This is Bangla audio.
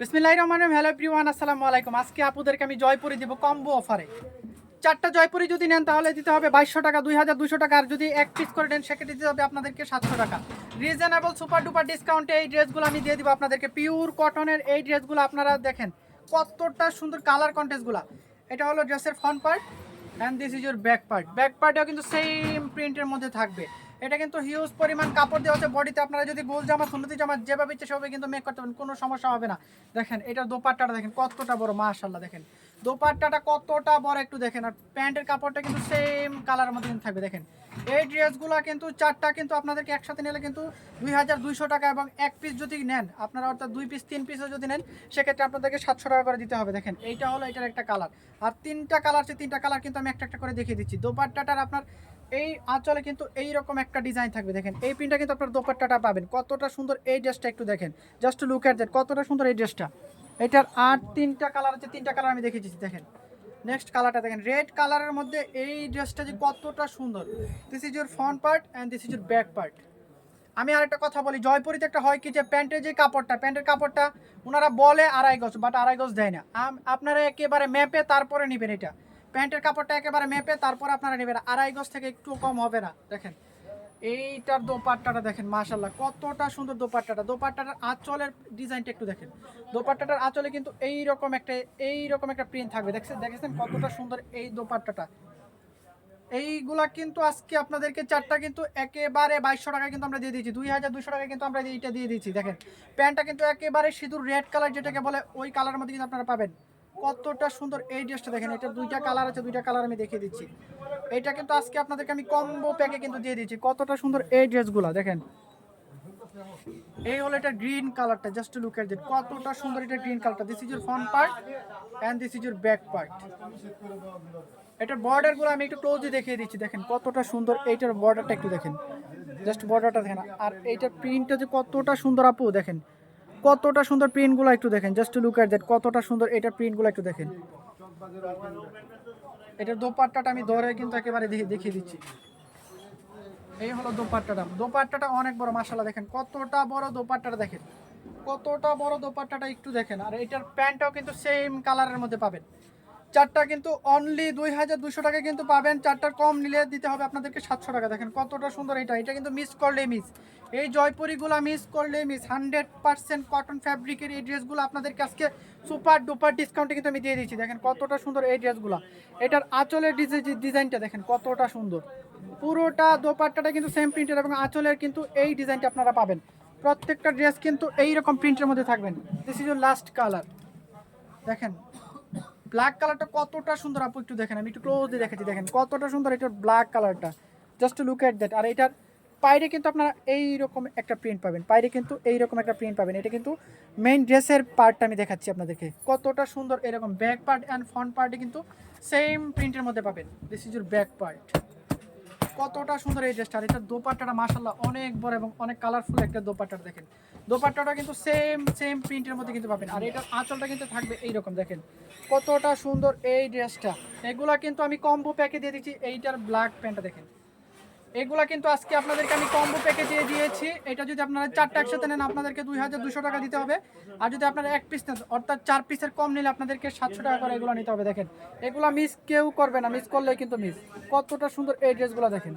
বিসমিল্লাহির রহমানির রহিম। হ্যালো এভরিওয়ান, আসসালামু আলাইকুম। আজকে আপুদেরকে আমি জয়পুরি দিব কম্বো অফারে। 4টা জয়পুরি যদি নেন তাহলে দিতে হবে 2200 টাকা, 2200 টাকা। আর যদি এক পিস করে নেন সেক্ষেত্রে দিতে হবে আপনাদেরকে 700 টাকা। রিজনেবল সুপার ডুপার ডিসকাউন্টে এই ড্রেসগুলো আমি দিয়ে দিব আপনাদেরকে। পিওর কটনের এই ড্রেসগুলো আপনারা দেখেন কতটা সুন্দর কালার কন্টেস্টগুলো। এটা হলো ড্রেসের front part and this is your back part. Back পার্টেও কিন্তু সেম প্রিন্টের মধ্যে থাকবে। এটা কিন্তু হিউজ পরিমাণ কাপড় দেওয়া আছে বডিতে। আপনারা যদি গোল জামা, সুন্নতি জামা যেভাবে ইচ্ছে সেভাবে কিন্তু মেক করতে পারেন, কোনো সমস্যা হবে না। দেখেন এটার দোপাট্টাটা দেখেন কতটা বড়, মাশাআল্লাহ। দেখেন দোপাট্টাটা কতটা বড় একটু দেখেন। আর প্যান্টের কাপড়টা কিন্তু সেম কালারের মধ্যে কিন্তু থাকবে। দেখেন এই ড্রেসগুলো কিন্তু 4টা কিন্তু আপনাদেরকে একসাথে নিলে কিন্তু 2200 টাকা, এবং এক পিস যদি নেন আপনারা, অর্থাৎ 2 পিস 3 পিসও যদি নেন সেক্ষেত্রে আপনাদেরকে 700 টাকা করে দিতে হবে। দেখেন এইটা হলো এটার একটা কালার, আর 3টা কালার আছে। 3টা কালার কিন্তু আমি একটা একটা করে দেখিয়ে দিচ্ছি। দোপাট্টাটার আপনার এই আঁচলে কিন্তু এইরকম একটা ডিজাইন থাকবে। দেখেন এই প্রিন্টটা কিন্তু আপনার দোপাট্টাটা পাবেন কতটা সুন্দর। এই ড্রেসটা একটু দেখেন, জাস্ট লুক এট দ্যাট, কতটা সুন্দর এই ড্রেসটা। এটার আর 3টা কালার আছে। 3টা কালার আমি দেখিয়ে দিচ্ছি। দেখেন নেক্সট কালারটা দেখেন, রেড কালারের মধ্যে এই ড্রেসটা যে কতটা সুন্দর। This is your front part and this is your back part. আমি আর একটা কথা বলি, জয়পুরিতে একটা হয় কি যে প্যান্টের যে কাপড়টা, প্যান্টের কাপড়টা ওনারা বলে 2.5 গজ, বাট 2.5 গজ দেয় না। আপনারা একেবারে মেপে তারপরে নেবেন। এটা প্যান্টের কাপড়টা একেবারে মেপে তারপরে আপনারা নেবেন, 2.5 গজ থেকে একটু কম হবে না। দেখেন এইটার দোপাট্টাটা দেখেন, মাশাআল্লাহ কতটা সুন্দর দোপাট্টাটা। দোপাট্টাটার আঁচলের ডিজাইনটা একটু দেখেন। দোপাট্টাটার আঁচলে কিন্তু এইরকম একটা প্রিন্ট থাকবে। দেখেছেন কতটা সুন্দর এই দোপাট্টাটা। এইগুলা কিন্তু আজকে আপনাদেরকে 4টা কিন্তু একেবারে 2200 টাকায় কিন্তু আমরা দিয়ে দিয়েছি। 2200 টাকায় কিন্তু আমরা এইটা দিয়ে দিয়েছি। দেখেন প্যান্টটা কিন্তু একেবারে সিঁদুর রেড কালার যেটাকে বলে, ওই কালারের মধ্যে কিন্তু আপনারা পাবেন। কতটা সুন্দর এই ড্রেসটা দেখেন। এটা 2টা কালার আছে, 2টা কালার আমি দেখিয়ে দিচ্ছি। এটা কিন্তু আজকে আপনাদেরকে আমি কম্বো প্যাকে কিন্তু দিয়ে দিয়েছি। কতটা সুন্দর এই ড্রেসগুলা দেখেন। এই হলো এটা গ্রিন কালারটা, জাস্ট লুক এট দিট, কতটা সুন্দর এটা গ্রিন কালারটা। This is your front part and this is your back part. এটার বর্ডারগুলো আমি একটু ক্লোজলি দেখিয়ে দিচ্ছি। দেখেন কতটা সুন্দর এইটার বর্ডারটা একটু দেখেন, জাস্ট বর্ডারটা দেখেন। আর এইটার প্রিন্টটা যে কতটা সুন্দর আপু, দেখেন কতটা সুন্দর প্রিন্টগুলো একটু দেখেন, জাস্ট লুক এট দ্যাট, কতটা সুন্দর এটার প্রিন্টগুলো একটু দেখেন। এটার দোপাট্টাটা আমি ধরে কিন্তু একেবারে দেখিয়ে দিচ্ছি। এই হলো দোপাট্টাটা। দোপাট্টাটা অনেক বড়, মাশাআল্লাহ। দেখেন কতটা বড় দোপাট্টাটা, দেখেন কতটা বড় দোপাট্টাটা একটু দেখেন। আর এটার প্যান্টটাও কিন্তু সেম কালারের মধ্যে পাবেন। 4টা কিন্তু অনলি 2200 টাকা কিন্তু পাবেন। 4টার কম নিলে দিতে হবে আপনাদেরকে 700 টাকা। দেখেন কতটা সুন্দর এটা। এটা কিন্তু মিস করলেই মিস, এই জয়পুরিগুলো মিস করলেই মিস। 100% কটন ফ্যাব্রিকের এই ড্রেসগুলো আপনাদেরকে আজকে সুপার ডুপার ডিসকাউন্টে কিন্তু আমি দিয়ে দিচ্ছি। দেখেন কতটা সুন্দর এই ড্রেসগুলো। এটার আঁচলের ডিজাইনটা দেখেন কতটা সুন্দর। পুরোটা দোপাট্টাটা কিন্তু সেম প্রিন্টের, এবং আঁচলের কিন্তু এই ডিজাইনটা আপনারা পাবেন। প্রত্যেকটা ড্রেস কিন্তু এইরকম প্রিন্টের মধ্যে থাকবেন। This is your last colour. দেখেন ব্ল্যাক কালারটা কতটা সুন্দর আপু, একটু দেখেন, আমি একটু ক্লোজলি দেখাচ্ছি। দেখেন কতটা সুন্দর এটার ব্ল্যাক কালারটা, জাস্ট লুক এট দ্যাট। আর এটার পাইরে কিন্তু আপনারা এইরকম একটা প্রিন্ট পাবেন, পাইরে কিন্তু এইরকম একটা প্রিন্ট পাবেন। এটা কিন্তু মেইন ড্রেসের পার্টটা আমি দেখাচ্ছি আপনাদেরকে, কতটা সুন্দর এরকম ব্যাক পার্ট অ্যান্ড ফ্রন্ট পার্টে কিন্তু সেম প্রিন্টের মধ্যে পাবেন। This is your back part. কতটা সুন্দর এই ড্রেসটা। আর এটার দোপাট্টাটা মাশাআল্লাহ অনেক বড় এবং অনেক কালারফুল একটা দোপাট্টা। দেখেন দোপাট্টাটা কিন্তু সেম প্রিন্টের মধ্যে কিন্তু পাবেন। আর এটার আঁচলটা কিন্তু থাকবে এইরকম। দেখেন কতটা সুন্দর এই ড্রেসটা। এগুলা কিন্তু আমি কম্বো প্যাকে দিয়ে দিচ্ছি। এইটার ব্ল্যাক প্যান্টটা দেখেন, এগুলা কিন্তু আজকে আপনাদেরকে আমি কম্বো প্যাকে দিয়ে দিয়েছি। এটা যদি আপনারা 4টা একসাথে নেন আপনাদেরকে 2200 টাকা দিতে হবে। আর যদি আপনারা এক পিস নেন, অর্থাৎ 4 পিসের কম নিলে আপনাদেরকে 700 টাকা করে এগুলো নিতে হবে। দেখেন এগুলা মিস কেউ করবে না, মিস করলেই কিন্তু মিস। কতটা সুন্দর এই ড্রেসগুলো দেখেন।